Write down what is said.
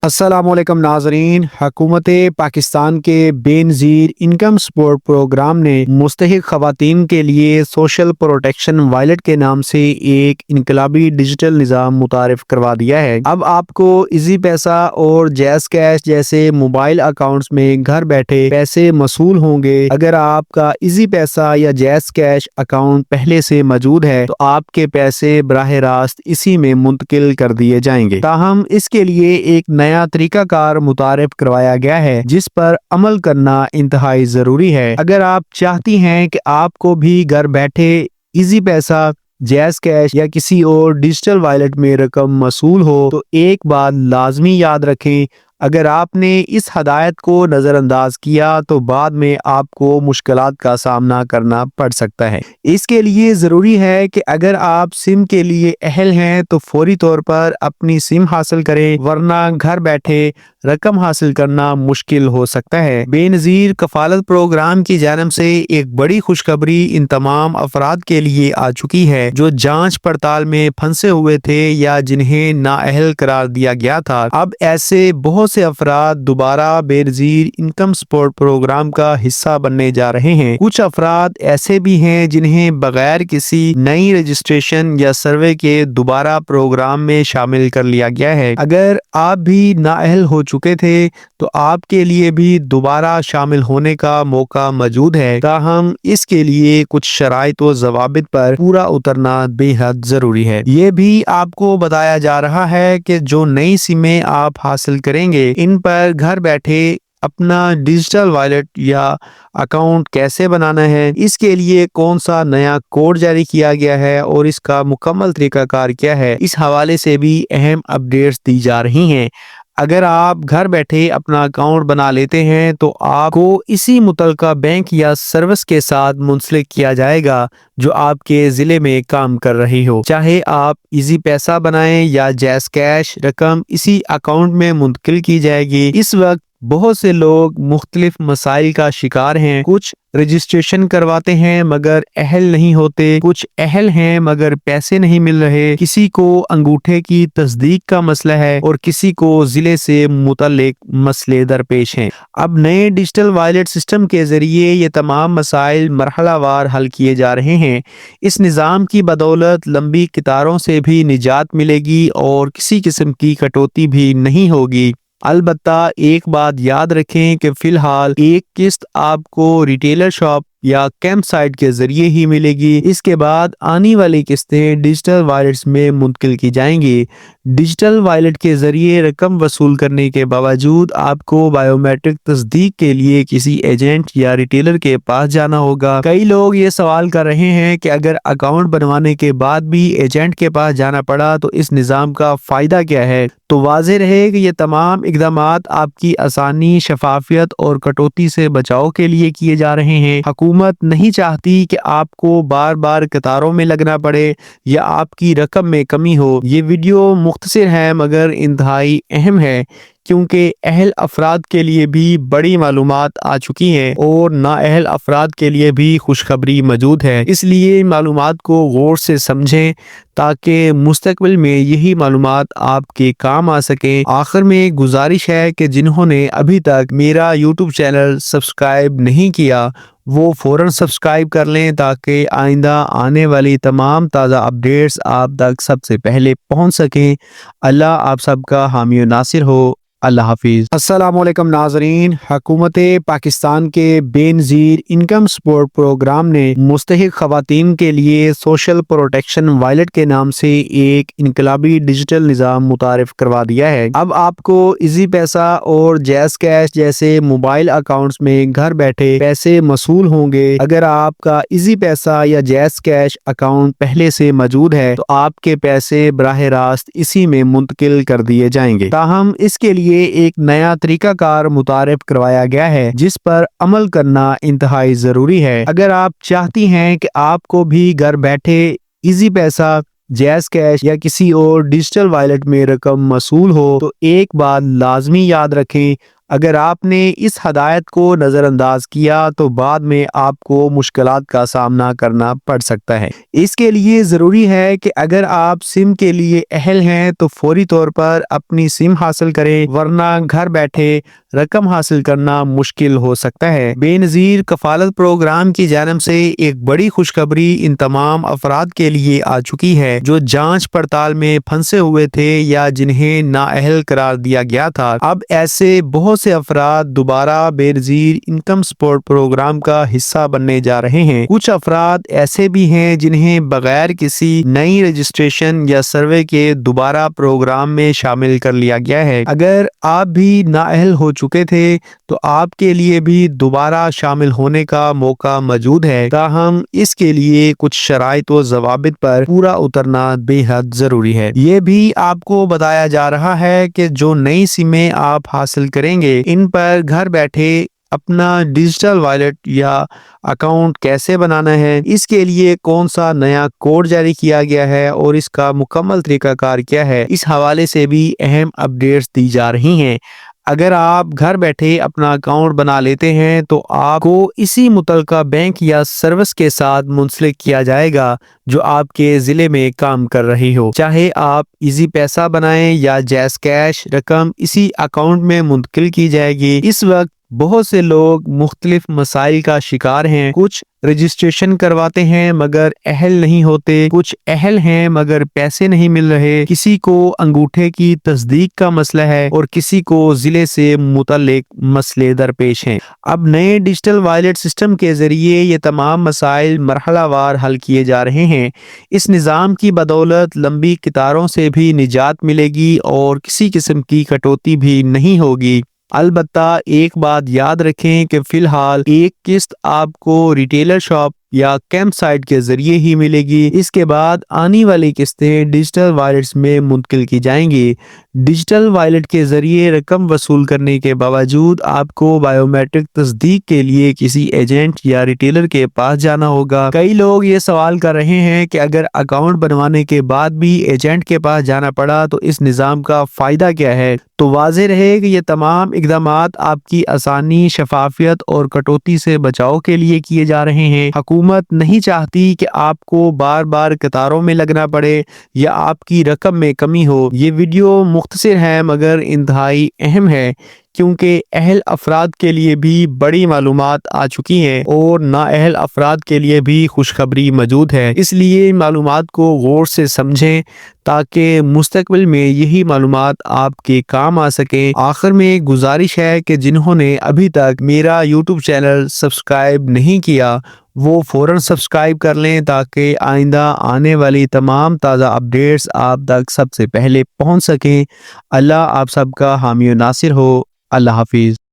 अस्सलामुअलैकुम नाजरीन। हुकूमत पाकिस्तान के बेनज़ीर इनकम सपोर्ट प्रोग्राम ने मुस्तहिक ख़वातीन के लिए सोशल प्रोटेक्शन वॉलेट के नाम से एक इनकलाबी डिजिटल निज़ाम मुतारिफ करवा दिया है। अब आपको इजी पैसा और जैज़ कैश जैसे मोबाइल अकाउंट्स में घर बैठे पैसे मसूल होंगे। अगर आपका इजी पैसा या जैज़ कैश अकाउंट पहले से मौजूद है तो आपके पैसे बराह रास्त इसी में मुंतकिल कर दिए जाएंगे। ताहम इसके लिए एक नया तरीकाकार मुतारिफ करवाया गया है जिस पर अमल करना इंतहाई जरूरी है। अगर आप चाहती हैं कि आपको भी घर बैठे इजी पैसा, जैज़ कैश या किसी और डिजिटल वॉलेट में रकम मसूल हो तो एक बात लाजमी याद रखें, अगर आपने इस हदायत को नज़रअंदाज किया तो बाद में आपको मुश्किलात का सामना करना पड़ सकता है। इसके लिए ज़रूरी है कि अगर आप सिम के लिए अहल हैं तो फौरी तौर पर अपनी सिम हासिल करें, वरना घर बैठे रकम हासिल करना मुश्किल हो सकता है। बेनज़ीर कफालत प्रोग्राम की जानिब से एक बड़ी खुशखबरी इन तमाम अफराद के लिए आ चुकी है जो जांच पड़ताल में फंसे हुए थे या जिन्हें नाअहल करार दिया गया था। अब ऐसे बहुत से अफराद दोबारा बेनज़ीर इनकम सपोर्ट प्रोग्राम का हिस्सा बनने जा रहे हैं। कुछ अफराद ऐसे भी हैं जिन्हें बगैर किसी नई रजिस्ट्रेशन या सर्वे के दोबारा प्रोग्राम में शामिल कर लिया गया है। अगर आप भी नाअहल हो चुके थे तो आपके लिए भी दोबारा शामिल होने का मौका मौजूद है, ताहम इसके लिए कुछ शराइत व ज़वाबित पर पूरा उतरना बेहद जरूरी है। ये भी आपको बताया जा रहा है कि जो नई सिमें आप हासिल करेंगे इन पर घर बैठे अपना डिजिटल वॉलेट या अकाउंट कैसे बनाना है, इसके लिए कौन सा नया कोड जारी किया गया है और इसका मुकम्मल तरीकाकार क्या है, इस हवाले से भी अहम अपडेट्स दी जा रही हैं। अगर आप घर बैठे अपना अकाउंट बना लेते हैं तो आपको इसी मुतलका बैंक या सर्विस के साथ मुंसलिक किया जाएगा जो आपके ज़िले में काम कर रही हो। चाहे आप इजी पैसा बनाएं या जैज़ कैश, रकम इसी अकाउंट में मुंतकिल की जाएगी। इस वक्त बहुत से लोग मुख्तलिफ मसाइल का शिकार हैं। कुछ रजिस्ट्रेशन करवाते हैं मगर अहल नहीं होते, कुछ अहल हैं मगर पैसे नहीं मिल रहे, किसी को अंगूठे की तस्दीक का मसला है और किसी को जिले से मुतल्लिक मसले दरपेश हैं। अब नए डिजिटल वॉलेट सिस्टम के जरिए ये तमाम मसाइल मरहलावार हल किए जा रहे हैं। इस निज़ाम की बदौलत लंबी कतारों से भी निजात मिलेगी और किसी किस्म की कटौती भी नहीं होगी। अलबत्ता एक बात याद रखें कि फिलहाल एक किस्त आपको रिटेलर शॉप या कैंप साइट के जरिए ही मिलेगी। इसके बाद आने वाली किस्तें डिजिटल वॉलेट्स में मुंतकिल की जाएंगी। डिजिटल वॉलेट के जरिए रकम वसूल करने के बावजूद आपको बायोमेट्रिक तस्दीक के लिए किसी एजेंट या रिटेलर के पास जाना होगा। कई लोग ये सवाल कर रहे हैं कि अगर अकाउंट बनवाने के बाद भी एजेंट के पास जाना पड़ा तो इस निज़ाम का फ़ायदा क्या है। तो वाज़ेह रहे कि ये तमाम इक़दामात आपकी आसानी, शफाफियत और कटौती से बचाव के लिए किए जा रहे हैं। हुकूमत नहीं चाहती कि आपको बार बार कतारों में लगना पड़े या आपकी रकम में कमी हो। ये वीडियो मुख्तसर है मगर इंतहाई अहम है क्योंकि अहल अफराद के लिए भी बड़ी मालूमात आ चुकी हैं और नाअहल अफराद के लिए भी खुशखबरी मौजूद है। इसलिए मालूमात को गौर से समझें ताकि मुस्तकबिल में यही मालूमात आपके काम आ सकें। आखिर में गुजारिश है कि जिन्होंने अभी तक मेरा यूट्यूब चैनल सब्सक्राइब नहीं किया वो फ़ौरन सब्सक्राइब कर लें ताकि आइंदा आने वाली तमाम ताज़ा अपडेट्स आप तक सबसे पहले पहुंच सकें। अल्लाह आप सबका हामी और नासिर हो। अल्लाह हाफिज़। अस्सलामुअलैकुम नाजरीन। हुकूमत पाकिस्तान के बेनज़ीर इनकम सपोर्ट प्रोग्राम ने मुस्तहिक ख़वातीन के लिए सोशल प्रोटेक्शन वॉलेट के नाम से एक इनकलाबी डिजिटल निज़ाम मुतारिफ करवा दिया है। अब आपको इजी पैसा और जैज़ कैश जैसे मोबाइल अकाउंट्स में घर बैठे पैसे मसूल होंगे। अगर आपका इजी पैसा या जैज़ कैश अकाउंट पहले से मौजूद है तो आपके पैसे बराह रास्त इसी में मुंतकिल कर दिए जाएंगे। ताहम इसके लिए एक नया तरीकाकार मुतारिफ करवाया गया है जिस पर अमल करना इंतहाई जरूरी है। अगर आप चाहती हैं कि आपको भी घर बैठे इजी पैसा, जैज़ कैश या किसी और डिजिटल वॉलेट में रकम मसूल हो तो एक बात लाजमी याद रखें, اگر آپ نے اس ہدایت کو نظر انداز کیا تو بعد میں آپ کو مشکلات کا سامنا کرنا پڑ سکتا ہے۔ اس کے لیے ضروری ہے کہ اگر آپ سم کے لیے اہل ہیں تو فوری طور پر اپنی سم حاصل کریں، ورنہ گھر بیٹھے رقم حاصل کرنا مشکل ہو سکتا ہے۔ بے نظیر کفالت پروگرام کی جانب سے ایک بڑی خوشخبری ان تمام افراد کے لیے آ چکی ہے جو جانچ پڑتال میں پھنسے ہوئے تھے یا جنہیں نااہل قرار دیا گیا تھا۔ اب ایسے بہت سے افراد دوبارہ بے نظیر انکم سپورٹ پروگرام کا حصہ بننے جا رہے ہیں۔ کچھ افراد ایسے بھی ہیں جنہیں بغیر کسی نئی رجسٹریشن یا سروے کے دوبارہ پروگرام میں شامل کر لیا گیا ہے۔ اگر آپ بھی نااہل ہو چکے تھے تو آپ کے لیے بھی دوبارہ شامل ہونے کا موقع موجود ہے، تاہم اس کے لیے کچھ شرائط و ضوابط پر پورا اترنا بے حد ضروری ہے۔ یہ بھی آپ کو بتایا جا رہا ہے کہ جو نئی سمیں آپ حاصل کریں گے ان پر گھر بیٹھے اپنا ڈیجیٹل والیٹ یا اکاؤنٹ کیسے بنانا ہے، اس کے لیے کون سا نیا کوڈ جاری کیا گیا ہے اور اس کا مکمل طریقہ کار کیا ہے، اس حوالے سے بھی اہم اپڈیٹس دی جا رہی ہیں۔ اگر آپ گھر بیٹھے اپنا اکاؤنٹ بنا لیتے ہیں تو آپ کو اسی متعلقہ بینک یا سروس کے ساتھ منسلک کیا جائے گا جو آپ کے ضلع میں کام کر رہی ہو۔ چاہے آپ ایزی پیسہ بنائیں یا جیز کیش، رقم اسی اکاؤنٹ میں منتقل کی جائے گی۔ اس وقت بہت سے لوگ مختلف مسائل کا شکار ہیں۔ کچھ رجسٹریشن کرواتے ہیں مگر اہل نہیں ہوتے، کچھ اہل ہیں مگر پیسے نہیں مل رہے، کسی کو انگوٹھے کی تصدیق کا مسئلہ ہے اور کسی کو ضلع سے متعلق مسئلے درپیش ہیں۔ اب نئے ڈیجیٹل وائلیٹ سسٹم کے ذریعے یہ تمام مسائل مرحلہ وار حل کیے جا رہے ہیں۔ اس نظام کی بدولت لمبی قطاروں سے بھی نجات ملے گی اور کسی قسم کی کٹوتی بھی نہیں ہوگی۔ البتہ ایک بات یاد رکھیں کہ فی الحال ایک قسط آپ کو ریٹیلر شاپ یا کیمپ سائٹ کے ذریعے ہی ملے گی۔ اس کے بعد آنے والی قسطیں ڈیجیٹل وائلیٹس میں منتقل کی جائیں گی۔ ڈیجیٹل وائلیٹ کے ذریعے رقم وصول کرنے کے باوجود آپ کو بائیو میٹرک تصدیق کے لیے کسی ایجنٹ یا ریٹیلر کے پاس جانا ہوگا۔ کئی لوگ یہ سوال کر رہے ہیں کہ اگر اکاؤنٹ بنوانے کے بعد بھی ایجنٹ کے پاس جانا پڑا تو اس نظام کا فائدہ کیا ہے؟ تو واضح رہے کہ یہ تمام اقدامات آپ کی آسانی، شفافیت اور کٹوتی سے بچاؤ کے لیے کیے جا رہے ہیں۔ حکومت نہیں چاہتی کہ آپ کو بار بار قطاروں میں لگنا پڑے یا آپ کی رقم میں کمی ہو۔ یہ ویڈیو مختصر ہے مگر انتہائی اہم ہے کیونکہ اہل افراد کے لیے بھی بڑی معلومات آ چکی ہیں اور نااہل افراد کے لیے بھی خوشخبری موجود ہے۔ اس لیے معلومات کو غور سے سمجھیں تاکہ مستقبل میں یہی معلومات آپ کے کام آ سکیں۔ آخر میں گزارش ہے کہ جنہوں نے ابھی تک میرا یوٹیوب چینل سبسکرائب نہیں کیا وہ فوراً سبسکرائب کر لیں تاکہ آئندہ آنے والی تمام تازہ اپڈیٹس آپ تک سب سے پہلے پہنچ سکیں۔ اللہ آپ سب کا حامی و ناصر ہو۔ اللہ حافظ۔